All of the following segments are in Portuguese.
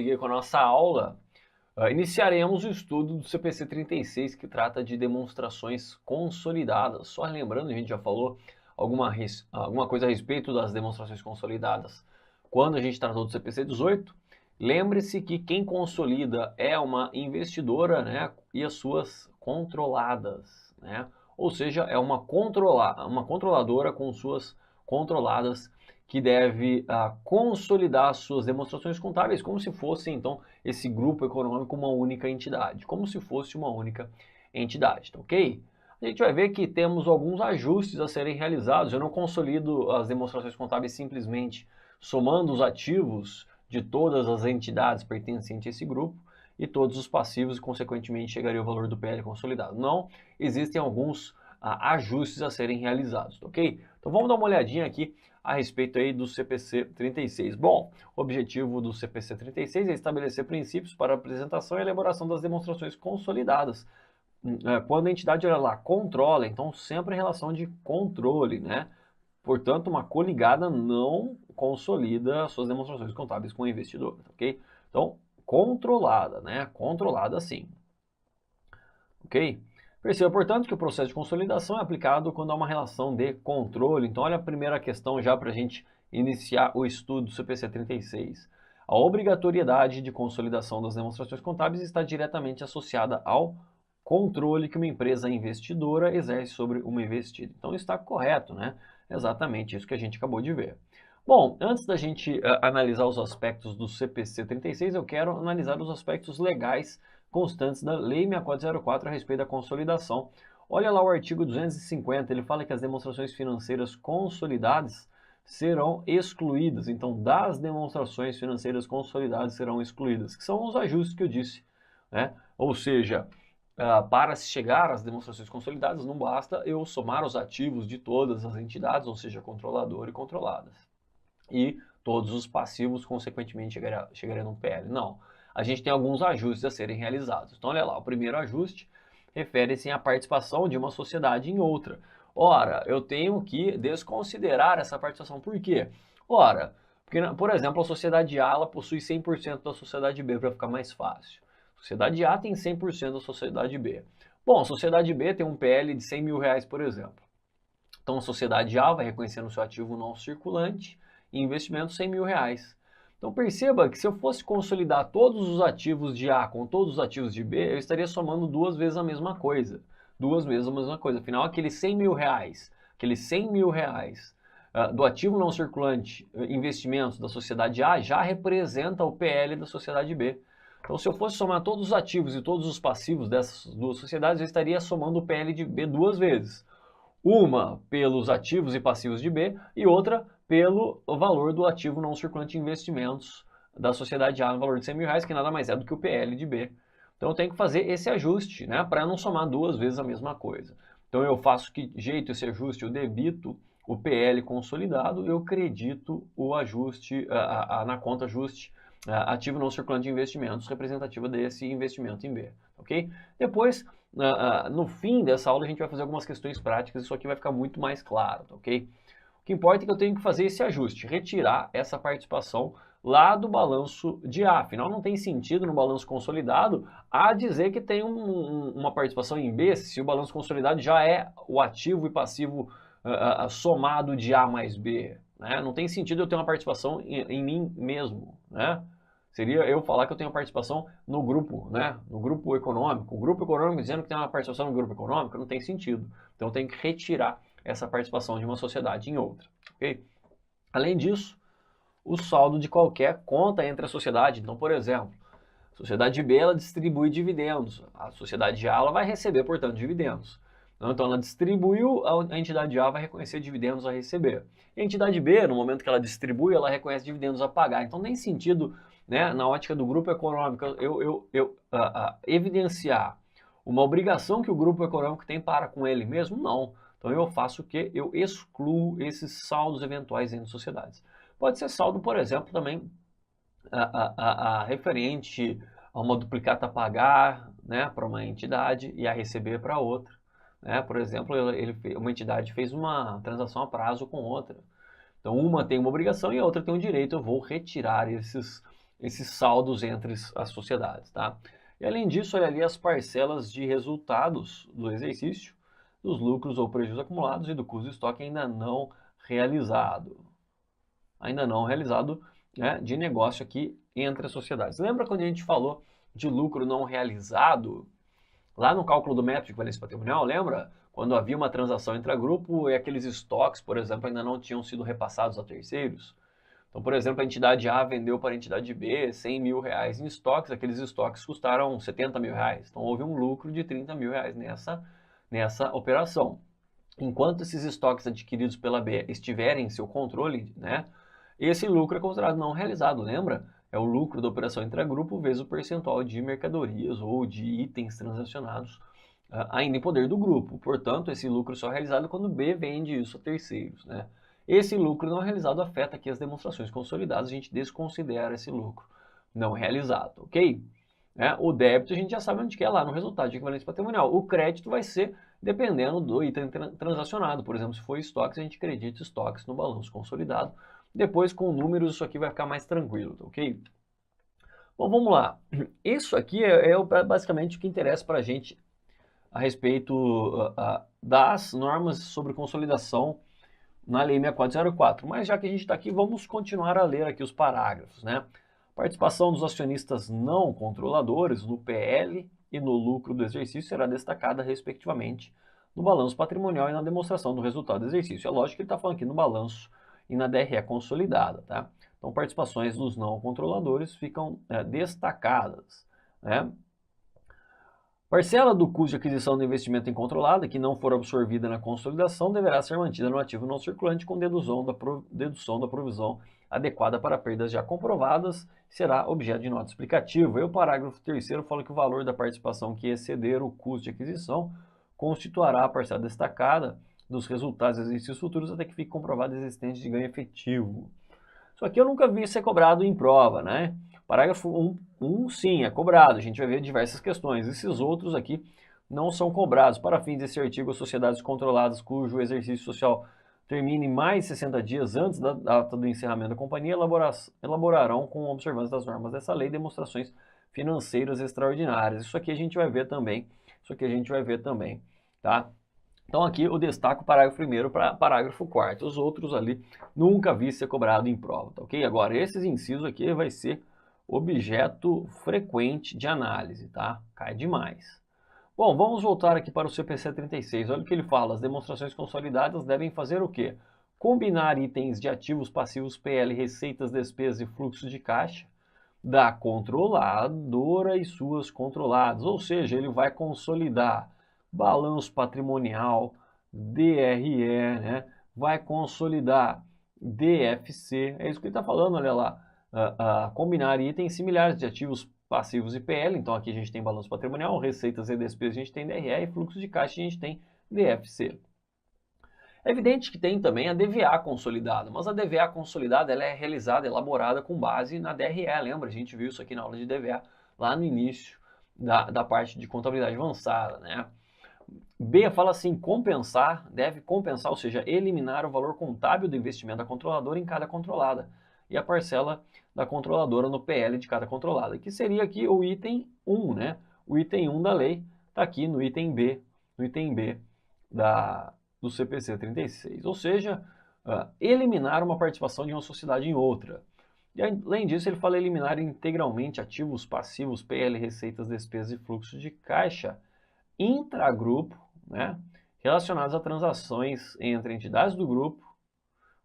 Seguir com a nossa aula, iniciaremos o estudo do CPC 36, que trata de demonstrações consolidadas. Só lembrando, a gente já falou alguma coisa a respeito das demonstrações consolidadas quando a gente tratou do CPC 18. Lembre-se que quem consolida é uma investidora, né, e as suas controladas, né? Ou seja, é uma controladora com suas controladas que deve consolidar suas demonstrações contábeis como se fosse, então, esse grupo econômico uma única entidade, como se fosse uma única entidade, tá ok? A gente vai ver que temos alguns ajustes a serem realizados. Eu não consolido as demonstrações contábeis simplesmente somando os ativos de todas as entidades pertencentes a esse grupo e todos os passivos e, consequentemente, chegaria ao valor do PL consolidado. Não, existem alguns ajustes a serem realizados, ok? Então vamos dar uma olhadinha aqui a respeito aí do CPC 36. Bom, o objetivo do CPC 36 é estabelecer princípios para a apresentação e elaboração das demonstrações consolidadas. Quando a entidade ela controla, então sempre em relação de controle, né? Portanto, uma coligada não consolida suas demonstrações contábeis com o investidor, ok? Então, controlada, né? Controlada sim, ok? Perceba, portanto, que o processo de consolidação é aplicado quando há uma relação de controle. Então, olha a primeira questão já para a gente iniciar o estudo do CPC 36. A obrigatoriedade de consolidação das demonstrações contábeis está diretamente associada ao controle que uma empresa investidora exerce sobre uma investida. Então, está correto, né? Exatamente isso que a gente acabou de ver. Bom, antes da gente analisar os aspectos do CPC 36, eu quero analisar os aspectos legais constantes da Lei 6404 a respeito da consolidação. Olha lá o artigo 250, ele fala que as demonstrações financeiras consolidadas serão excluídas. Então, das demonstrações financeiras consolidadas serão excluídas, que são os ajustes que eu disse, né? Ou seja, para se chegar às demonstrações consolidadas, não basta eu somar os ativos de todas as entidades, ou seja, controlador e controladas, e todos os passivos, consequentemente, chegariam no PL. Não. A gente tem alguns ajustes a serem realizados. Então, olha lá, o primeiro ajuste refere-se à participação de uma sociedade em outra. Ora, eu tenho que desconsiderar essa participação. Por quê? Ora, porque, por exemplo, a sociedade A ela possui 100% da sociedade B, para ficar mais fácil. A sociedade A tem 100% da sociedade B. Bom, a sociedade B tem um PL de 100 mil reais, por exemplo. Então, a sociedade A vai reconhecer no seu ativo não circulante e investimento 100 mil reais. Então, perceba que se eu fosse consolidar todos os ativos de A com todos os ativos de B, eu estaria somando duas vezes a mesma coisa. Duas vezes a mesma coisa. Afinal, aqueles 100 mil reais, do ativo não circulante, investimentos da sociedade A, já representa o PL da sociedade B. Então, se eu fosse somar todos os ativos e todos os passivos dessas duas sociedades, eu estaria somando o PL de B duas vezes. Uma pelos ativos e passivos de B e outra pelo valor do ativo não circulante de investimentos da sociedade A no valor de 100 mil reais, que nada mais é do que o PL de B. Então eu tenho que fazer esse ajuste, né, para não somar duas vezes a mesma coisa. Então eu faço que jeito esse ajuste? Eu debito o PL consolidado, eu credito o ajuste na conta ajuste ativo não circulante de investimentos, representativa desse investimento em B, ok? Depois, no fim dessa aula, a gente vai fazer algumas questões práticas, isso aqui vai ficar muito mais claro, ok? O que importa é que eu tenho que fazer esse ajuste, retirar essa participação lá do balanço de A. Afinal, não tem sentido no balanço consolidado A dizer que tem uma participação em B, se o balanço consolidado já é o ativo e passivo somado de A mais B. Né? Não tem sentido eu ter uma participação em mim mesmo, né? Seria eu falar que eu tenho participação no grupo, né? No grupo econômico. O grupo econômico dizendo que tem uma participação no grupo econômico não tem sentido. Então eu tenho que retirar essa participação de uma sociedade em outra, ok? Além disso, o saldo de qualquer conta entre a sociedade. Então, por exemplo, a sociedade B ela distribui dividendos. A sociedade A ela vai receber, portanto, dividendos. Então ela distribuiu, a entidade A vai reconhecer dividendos a receber. E a entidade B, no momento que ela distribui, ela reconhece dividendos a pagar. Então nem sentido, né, na ótica do grupo econômico, eu evidenciar uma obrigação que o grupo econômico tem para com ele mesmo? Não. Então eu faço o quê? Eu excluo esses saldos eventuais entre sociedades. Pode ser saldo, por exemplo, também referente a uma duplicata a pagar, né, para uma entidade e a receber para outra. Né? Por exemplo, uma entidade fez uma transação a prazo com outra. Então, uma tem uma obrigação e a outra tem um direito. Eu vou retirar esses saldos entre as sociedades, tá? E além disso, olha ali as parcelas de resultados do exercício, dos lucros ou prejuízos acumulados e do custo de estoque ainda não realizado. Ainda não realizado, né, de negócio aqui entre as sociedades. Lembra quando a gente falou de lucro não realizado? Lá no cálculo do método de equivalência patrimonial, lembra? Quando havia uma transação intragrupo e aqueles estoques, por exemplo, ainda não tinham sido repassados a terceiros. Então, por exemplo, a entidade A vendeu para a entidade B 100 mil reais em estoques, aqueles estoques custaram 70 mil reais. Então, houve um lucro de 30 mil reais nessa operação. Enquanto esses estoques adquiridos pela B estiverem em seu controle, né, esse lucro é considerado não realizado, lembra? É o lucro da operação intragrupo vezes o percentual de mercadorias ou de itens transacionados ainda em poder do grupo. Portanto, esse lucro só é realizado quando B vende isso a terceiros, né? Esse lucro não realizado afeta aqui as demonstrações consolidadas, a gente desconsidera esse lucro não realizado, ok? O débito a gente já sabe onde que é lá no resultado de equivalência patrimonial. O crédito vai ser dependendo do item transacionado. Por exemplo, se for estoques, a gente acredita estoques no balanço consolidado. Depois, com números, isso aqui vai ficar mais tranquilo, ok? Bom, vamos lá. Isso aqui é basicamente o que interessa para a gente a respeito das normas sobre consolidação na Lei 6404. Mas já que a gente está aqui, vamos continuar a ler aqui os parágrafos, né? Participação dos acionistas não controladores no PL e no lucro do exercício será destacada, respectivamente, no balanço patrimonial e na demonstração do resultado do exercício. É lógico que ele está falando aqui no balanço e na DRE consolidada, tá? Então, participações dos não controladores ficam destacadas, né? Parcela do custo de aquisição do investimento incontrolada que não for absorvida na consolidação deverá ser mantida no ativo não circulante com dedução da provisão adequada para perdas já comprovadas, será objeto de nota explicativa. E o parágrafo 3º fala que o valor da participação que exceder o custo de aquisição constituirá a parcela destacada dos resultados dos exercícios futuros até que fique comprovada a existência de ganho efetivo. Isso aqui eu nunca vi ser cobrado em prova, né? Parágrafo 1, sim, é cobrado. A gente vai ver diversas questões. Esses outros aqui não são cobrados. Para fins desse artigo, as sociedades controladas cujo exercício social termine mais 60 dias antes da data do encerramento da companhia elaborarão, com observância das normas dessa lei, demonstrações financeiras extraordinárias. Isso aqui a gente vai ver também. Tá? Então aqui eu destaco o parágrafo 1º para parágrafo 4º. Os outros ali nunca vi ser cobrado em prova, tá ok? Agora, esses incisos aqui vai ser objeto frequente de análise, tá? Cai demais. Bom, vamos voltar aqui para o CPC 36. Olha o que ele fala. As demonstrações consolidadas devem fazer o quê? Combinar itens de ativos, passivos, PL, receitas, despesas e fluxos de caixa da controladora e suas controladas. Ou seja, ele vai consolidar balanço patrimonial, DRE, né? Vai consolidar DFC. É isso que ele está falando, olha lá. Combinar itens similares de ativos passivos e PL. Então aqui a gente tem balanço patrimonial, receitas e despesas, a gente tem DRE e fluxo de caixa, a gente tem DFC. É evidente que tem também a DVA consolidada, mas a DVA consolidada ela é realizada, elaborada com base na DRE, lembra? A gente viu isso aqui na aula de DVA, lá no início da parte de contabilidade avançada, né? B fala assim, compensar, deve compensar, ou seja, eliminar o valor contábil do investimento da controladora em cada controlada e a parcela da controladora no PL de cada controlada, que seria aqui o item 1, né? O item 1 da lei está aqui no item B do CPC 36, ou seja, eliminar uma participação de uma sociedade em outra. E além disso, ele fala eliminar integralmente ativos, passivos, PL, receitas, despesas e fluxos de caixa intragrupo, né, relacionados a transações entre entidades do grupo,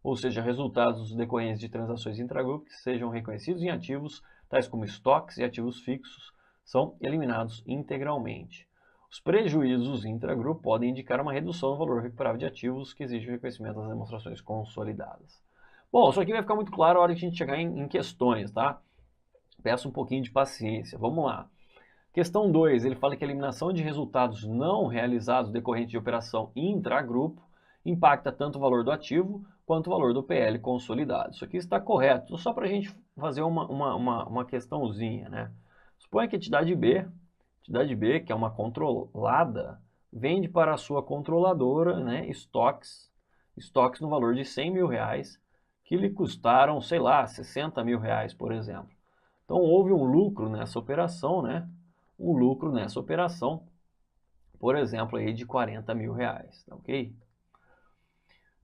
ou seja, resultados decorrentes de transações intragrupo que sejam reconhecidos em ativos, tais como estoques e ativos fixos, são eliminados integralmente. Os prejuízos intragrupo podem indicar uma redução no valor recuperável de ativos que exige o reconhecimento das demonstrações consolidadas. Bom, isso aqui vai ficar muito claro na hora que a gente chegar em questões, tá? Peço um pouquinho de paciência. Vamos lá. Questão 2, ele fala que a eliminação de resultados não realizados decorrente de operação intragrupo impacta tanto o valor do ativo quanto o valor do PL consolidado. Isso aqui está correto, só para a gente fazer uma questãozinha, né? Suponha que a entidade B, que é uma controlada, vende para a sua controladora, né, estoques no valor de 100 mil reais, que lhe custaram, sei lá, 60 mil reais, por exemplo. Então houve um lucro nessa operação, né? Um lucro nessa operação, por exemplo, aí de 40 mil reais, tá ok?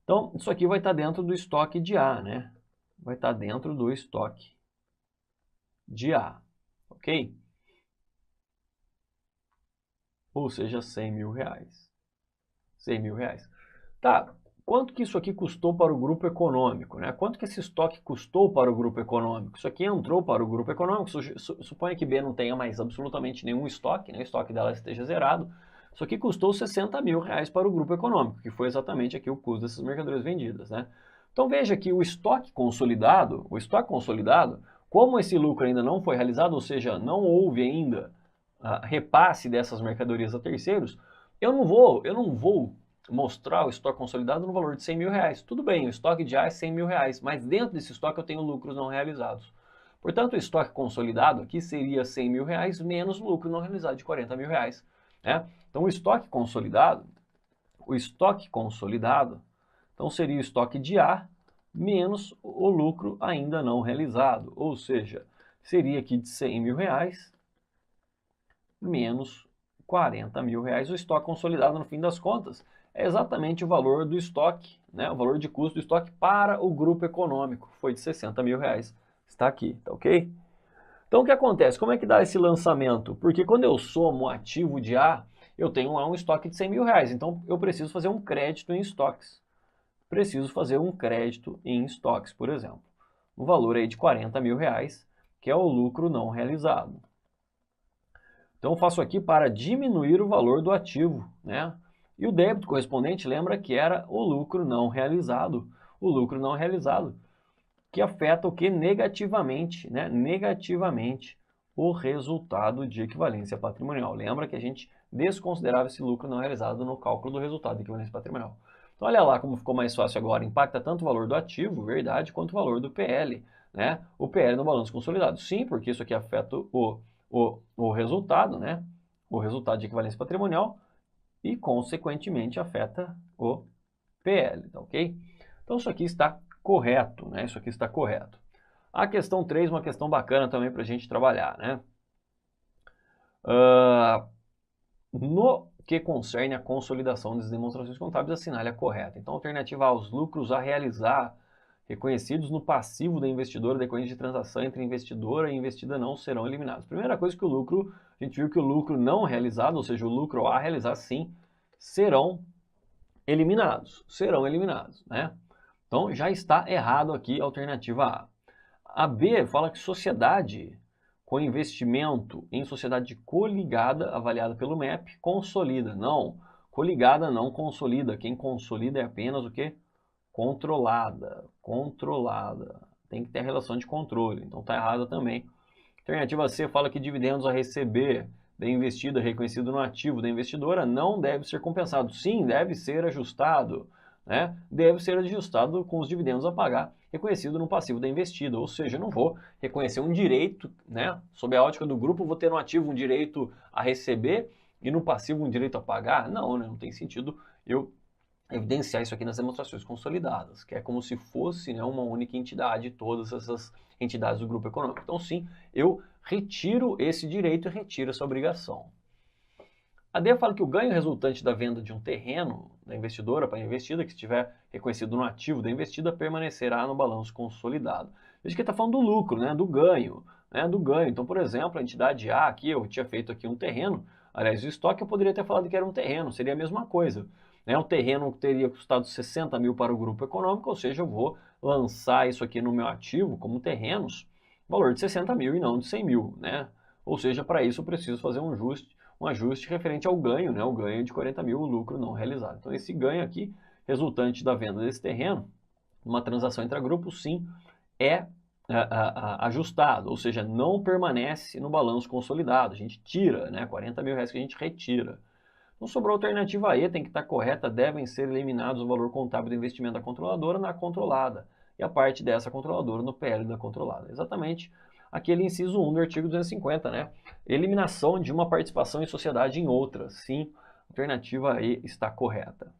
Então, isso aqui vai estar dentro do estoque de A, né? Vai estar dentro do estoque de A, ok? Ou seja, 100 mil reais. 100 mil reais. Tá, quanto que isso aqui custou para o grupo econômico, né? Quanto que esse estoque custou para o grupo econômico? Isso aqui entrou para o grupo econômico, suponha que B não tenha mais absolutamente nenhum estoque, né? O estoque dela esteja zerado. Isso aqui custou 60 mil reais para o grupo econômico, que foi exatamente aqui o custo dessas mercadorias vendidas, né? Então veja que o estoque consolidado, como esse lucro ainda não foi realizado, ou seja, não houve ainda repasse dessas mercadorias a terceiros, eu não vou mostrar o estoque consolidado no valor de 100 mil reais. Tudo bem, o estoque de A é 100 mil reais, mas dentro desse estoque eu tenho lucros não realizados. Portanto, o estoque consolidado aqui seria 100 mil reais menos o lucro não realizado de 40 mil reais. Né? Então, o estoque consolidado, então seria o estoque de A menos o lucro ainda não realizado. Ou seja, seria aqui de 100 mil reais menos 40 mil reais. O estoque consolidado, no fim das contas, é exatamente o valor do estoque, né? O valor de custo do estoque para o grupo econômico. Foi de 60 mil reais. Está aqui, tá ok? Então, o que acontece? Como é que dá esse lançamento? Porque quando eu somo o ativo de A, eu tenho lá um estoque de 100 mil reais. Então, eu preciso fazer um crédito em estoques. Preciso fazer um crédito em estoques, por exemplo. No valor aí de 40 mil reais, que é o lucro não realizado. Então, eu faço aqui para diminuir o valor do ativo, né? E o débito correspondente, lembra que era o lucro não realizado. O lucro não realizado, que afeta o que? Negativamente, né? Negativamente o resultado de equivalência patrimonial. Lembra que a gente desconsiderava esse lucro não realizado no cálculo do resultado de equivalência patrimonial. Então, olha lá como ficou mais fácil agora. Impacta tanto o valor do ativo, verdade, quanto o valor do PL, né? O PL no balanço consolidado. Sim, porque isso aqui afeta o resultado, né? O resultado de equivalência patrimonial e, consequentemente, afeta o PL, tá ok? Então, isso aqui está correto, né? Isso aqui está correto. A questão 3, uma questão bacana também para a gente trabalhar, né? No que concerne a consolidação das demonstrações contábeis, assinale a correta. Então, alternativa A, os lucros a realizar reconhecidos no passivo da investidora decorrente de transação entre investidora e investida não serão eliminados. Primeira coisa que o lucro, a gente viu que o lucro não realizado, ou seja, o lucro a realizar sim, serão eliminados, né? Então já está errado aqui a alternativa A. A B fala que sociedade com investimento em sociedade coligada, avaliada pelo MEP, consolida. Não, coligada não consolida. Quem consolida é apenas o quê? Controlada. Tem que ter relação de controle, então está errada também. Alternativa C fala que dividendos a receber da investida reconhecido no ativo da investidora não deve ser compensado. Sim, deve ser ajustado, né? Deve ser ajustado com os dividendos a pagar reconhecido no passivo da investida. Ou seja, eu não vou reconhecer um direito, né? Sob a ótica do grupo, vou ter no ativo um direito a receber e no passivo um direito a pagar? Não, né? Não tem sentido eu evidenciar isso aqui nas demonstrações consolidadas, que é como se fosse, né, uma única entidade, todas essas entidades do grupo econômico. Então, sim, eu retiro esse direito e retiro essa obrigação. A D fala que o ganho resultante da venda de um terreno da investidora para a investida, que estiver reconhecido no ativo da investida, permanecerá no balanço consolidado. Veja que está falando do lucro, né, do ganho, né, do ganho. Então, por exemplo, a entidade A aqui, eu tinha feito aqui um terreno, aliás, o estoque eu poderia ter falado que era um terreno, seria a mesma coisa. Né? O terreno teria custado 60 mil para o grupo econômico, ou seja, eu vou lançar isso aqui no meu ativo como terrenos, valor de 60 mil e não de 100 mil, né? Ou seja, para isso eu preciso fazer um ajuste referente ao ganho, né? O ganho de 40 mil, o lucro não realizado. Então, esse ganho aqui, resultante da venda desse terreno, uma transação entre grupos, sim, é ajustado, ou seja, não permanece no balanço consolidado. A gente tira, né? 40 mil reais que a gente retira. Então, sobrou a alternativa E, tem que estar correta, devem ser eliminados o valor contábil do investimento da controladora na controlada e a parte dessa controladora no PL da controlada. Exatamente aquele inciso 1 do artigo 250, né? Eliminação de uma participação em sociedade em outra. Sim, a alternativa E está correta.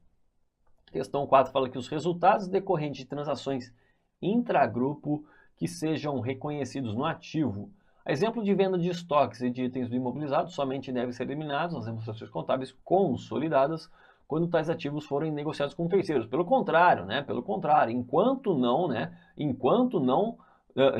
Questão 4 fala que os resultados decorrentes de transações intragrupo que sejam reconhecidos no ativo Exemplo de venda de estoques e de itens do imobilizado somente devem ser eliminados nas demonstrações contábeis consolidadas quando tais ativos forem negociados com terceiros. Pelo contrário, né? Pelo contrário, enquanto não, né? Enquanto não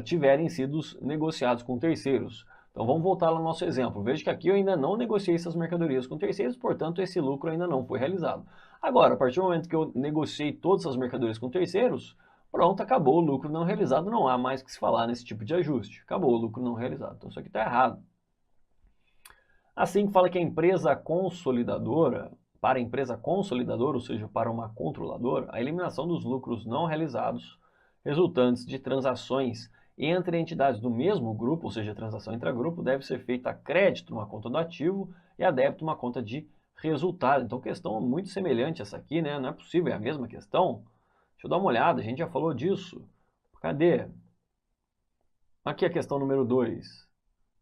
tiverem sido negociados com terceiros. Então vamos voltar lá no nosso exemplo. Veja que aqui eu ainda não negociei essas mercadorias com terceiros, portanto esse lucro ainda não foi realizado. Agora, a partir do momento que eu negociei todas essas mercadorias com terceiros, pronto, acabou o lucro não realizado, não há mais que se falar nesse tipo de ajuste. Acabou o lucro não realizado. Então isso aqui está errado. Assim que fala que a empresa consolidadora, para a empresa consolidadora, ou seja, para uma controladora, a eliminação dos lucros não realizados resultantes de transações entre entidades do mesmo grupo, ou seja, a transação intragrupo, deve ser feita a crédito numa conta do ativo e a débito numa conta de resultado. Então, questão muito semelhante essa aqui, né? Não é possível, é a mesma questão. Deixa eu dar uma olhada, a gente já falou disso. Cadê? Aqui a questão número 2.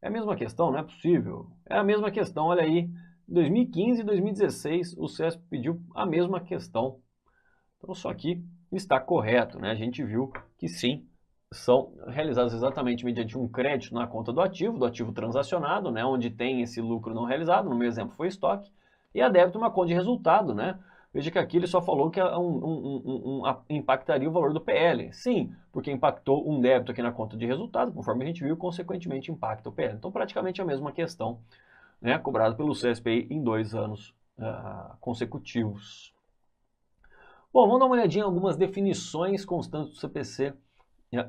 É a mesma questão, não é possível. É a mesma questão, olha aí. Em 2015 e 2016, o CESP pediu a mesma questão. Então, isso aqui está correto, né? A gente viu que sim, são realizados exatamente mediante um crédito na conta do ativo transacionado, né? Onde tem esse lucro não realizado, no meu exemplo foi estoque, e a débito uma conta de resultado, né? Veja que aqui ele só falou que impactaria o valor do PL. Sim, porque impactou um débito aqui na conta de resultado, conforme a gente viu, consequentemente impacta o PL. Então, praticamente a mesma questão, né? Cobrado pelo CSPI em 2 anos consecutivos. Bom, vamos dar uma olhadinha em algumas definições constantes do CPC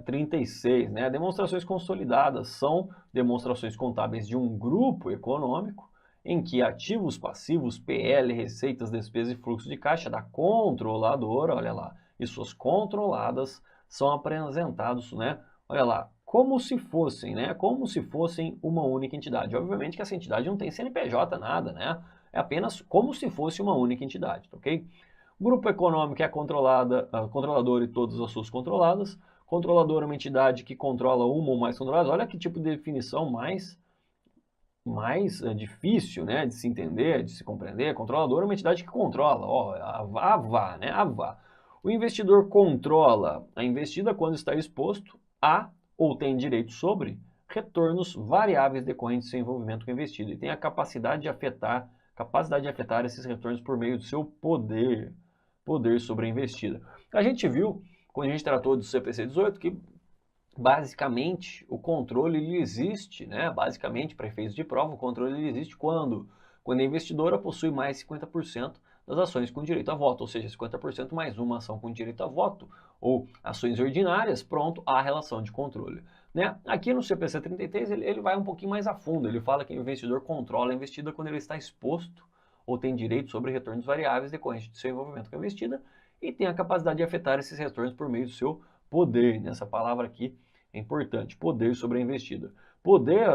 36, né? Demonstrações consolidadas são demonstrações contábeis de um grupo econômico em que ativos, passivos, PL, receitas, despesas e fluxo de caixa da controladora, olha lá, e suas controladas são apresentados, né? Olha lá, como se fossem, né? Como se fossem uma única entidade. Obviamente que essa entidade não tem CNPJ, nada, né? É apenas como se fosse uma única entidade, ok? Grupo econômico é a controladora e todas as suas controladas. Controlador é uma entidade que controla uma ou mais controladas. Olha que tipo de definição mais difícil, né, de se entender, de se compreender. Controlador é uma entidade que controla, ó, a VA, né, a VA. O investidor controla a investida quando está exposto a ou tem direito sobre retornos variáveis decorrentes do seu envolvimento com a investida e tem a capacidade de afetar esses retornos por meio do seu poder sobre a investida. A gente viu, quando a gente tratou do CPC 18, que basicamente o controle ele existe, né? Basicamente, para efeitos de prova, o controle ele existe quando a investidora possui mais 50% das ações com direito a voto, ou seja, 50% mais uma ação com direito a voto, ou ações ordinárias, pronto, há relação de controle. Né? Aqui no CPC 33 ele vai um pouquinho mais a fundo, ele fala que o investidor controla a investida quando ele está exposto ou tem direito sobre retornos variáveis decorrentes de seu envolvimento com a investida e tem a capacidade de afetar esses retornos por meio do seu poder. Nessa palavra aqui é importante, poder sobre a investida. Poder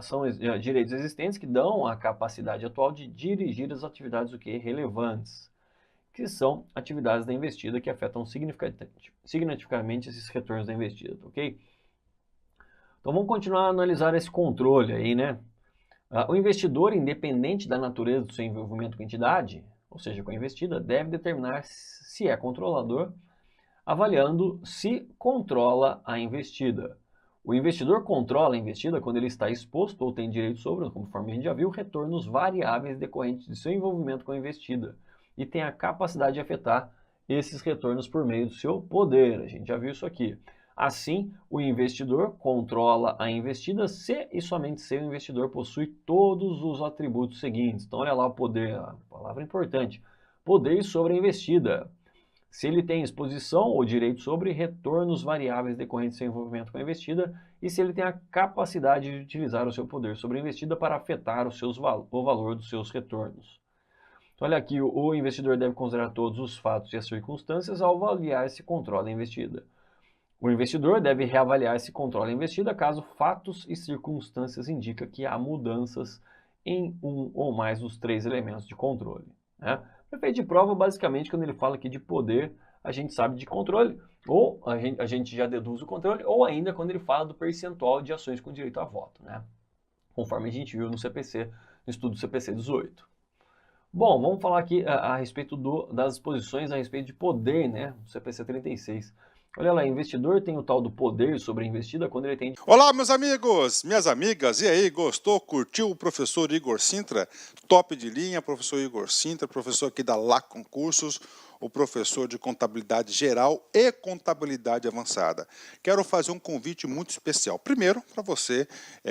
são direitos existentes que dão a capacidade atual de dirigir as atividades relevantes, que são atividades da investida que afetam significativamente esses retornos da investida, ok? Então vamos continuar a analisar esse controle aí, né? O investidor, independente da natureza do seu envolvimento com a entidade, ou seja, com a investida, deve determinar se é controlador, avaliando se controla a investida. O investidor controla a investida quando ele está exposto ou tem direito sobre, conforme a gente já viu, retornos variáveis decorrentes de seu envolvimento com a investida e tem a capacidade de afetar esses retornos por meio do seu poder. A gente já viu isso aqui. Assim, o investidor controla a investida se e somente se o investidor possui todos os atributos seguintes. Então, olha lá o poder, a palavra importante. Poder sobre a investida. Se ele tem exposição ou direito sobre retornos variáveis decorrentes do seu envolvimento com a investida e se ele tem a capacidade de utilizar o seu poder sobre a investida para afetar o valor dos seus retornos. Então, olha aqui, o investidor deve considerar todos os fatos e as circunstâncias ao avaliar se controla a investida. O investidor deve reavaliar se controla a investida caso fatos e circunstâncias indiquem que há mudanças em um ou mais dos 3 elementos de controle. Né? Para efeito de prova, basicamente, quando ele fala aqui de poder, a gente sabe de controle, ou a gente já deduz o controle, ou ainda quando ele fala do percentual de ações com direito a voto, né? Conforme a gente viu no CPC, no estudo do CPC 18. Bom, vamos falar aqui a respeito das exposições a respeito de poder, né? No CPC 36. Olha lá, investidor tem o tal do poder sobre a investida quando ele tem... Olá, meus amigos, minhas amigas, e aí, gostou, curtiu o professor Igor Sintra? Top de linha, professor Igor Sintra, professor aqui da Lá Concursos, o professor de contabilidade geral e contabilidade avançada. Quero fazer um convite muito especial. Primeiro, para você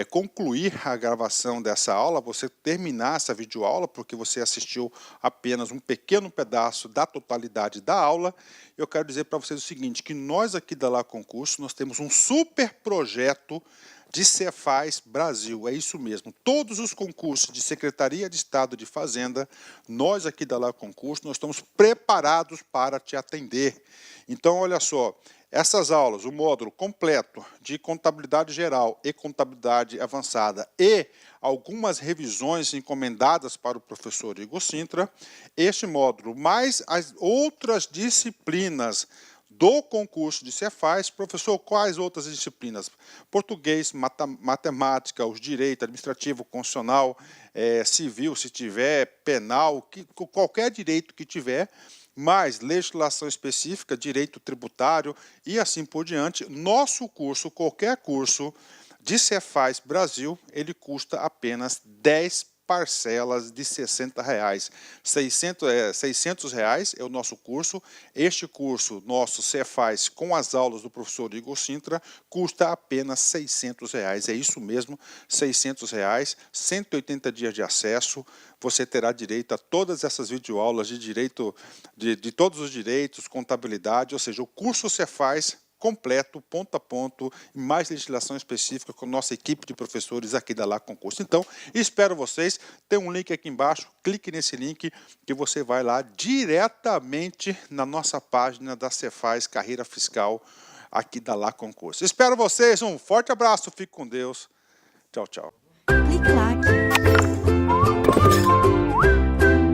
concluir a gravação dessa aula, você terminar essa videoaula, porque você assistiu apenas um pequeno pedaço da totalidade da aula. Eu quero dizer para vocês o seguinte, que nós aqui da Lá Concurso, nós temos um super projeto de Cefaz Brasil, é isso mesmo. Todos os concursos de Secretaria de Estado de Fazenda, nós aqui da Lá Concurso, nós estamos preparados para te atender. Então, olha só, essas aulas, o módulo completo de contabilidade geral e contabilidade avançada e algumas revisões encomendadas para o professor Igor Sintra, este módulo, mais as outras disciplinas do concurso de Cefaz. Professor, quais outras disciplinas? Português, matemática, os direito administrativo, constitucional, civil, se tiver, penal, qualquer direito que tiver, mais legislação específica, direito tributário e assim por diante. Nosso curso, qualquer curso de Cefaz Brasil, ele custa apenas 10 parcelas de R$60. 600 reais é o nosso curso. Este curso nosso Cefaz com as aulas do professor Igor Sintra custa apenas R$600. É isso mesmo, R$600, 180 dias de acesso. Você terá direito a todas essas videoaulas de direito, de todos os direitos, contabilidade, ou seja, o curso Cefaz completo, ponto a ponto, e mais legislação específica com nossa equipe de professores aqui da Lá Concurso. Então, espero vocês. Tem um link aqui embaixo, clique nesse link que você vai lá diretamente na nossa página da Cefaz Carreira Fiscal aqui da Lá Concurso. Espero vocês, um forte abraço, fique com Deus. Tchau, tchau.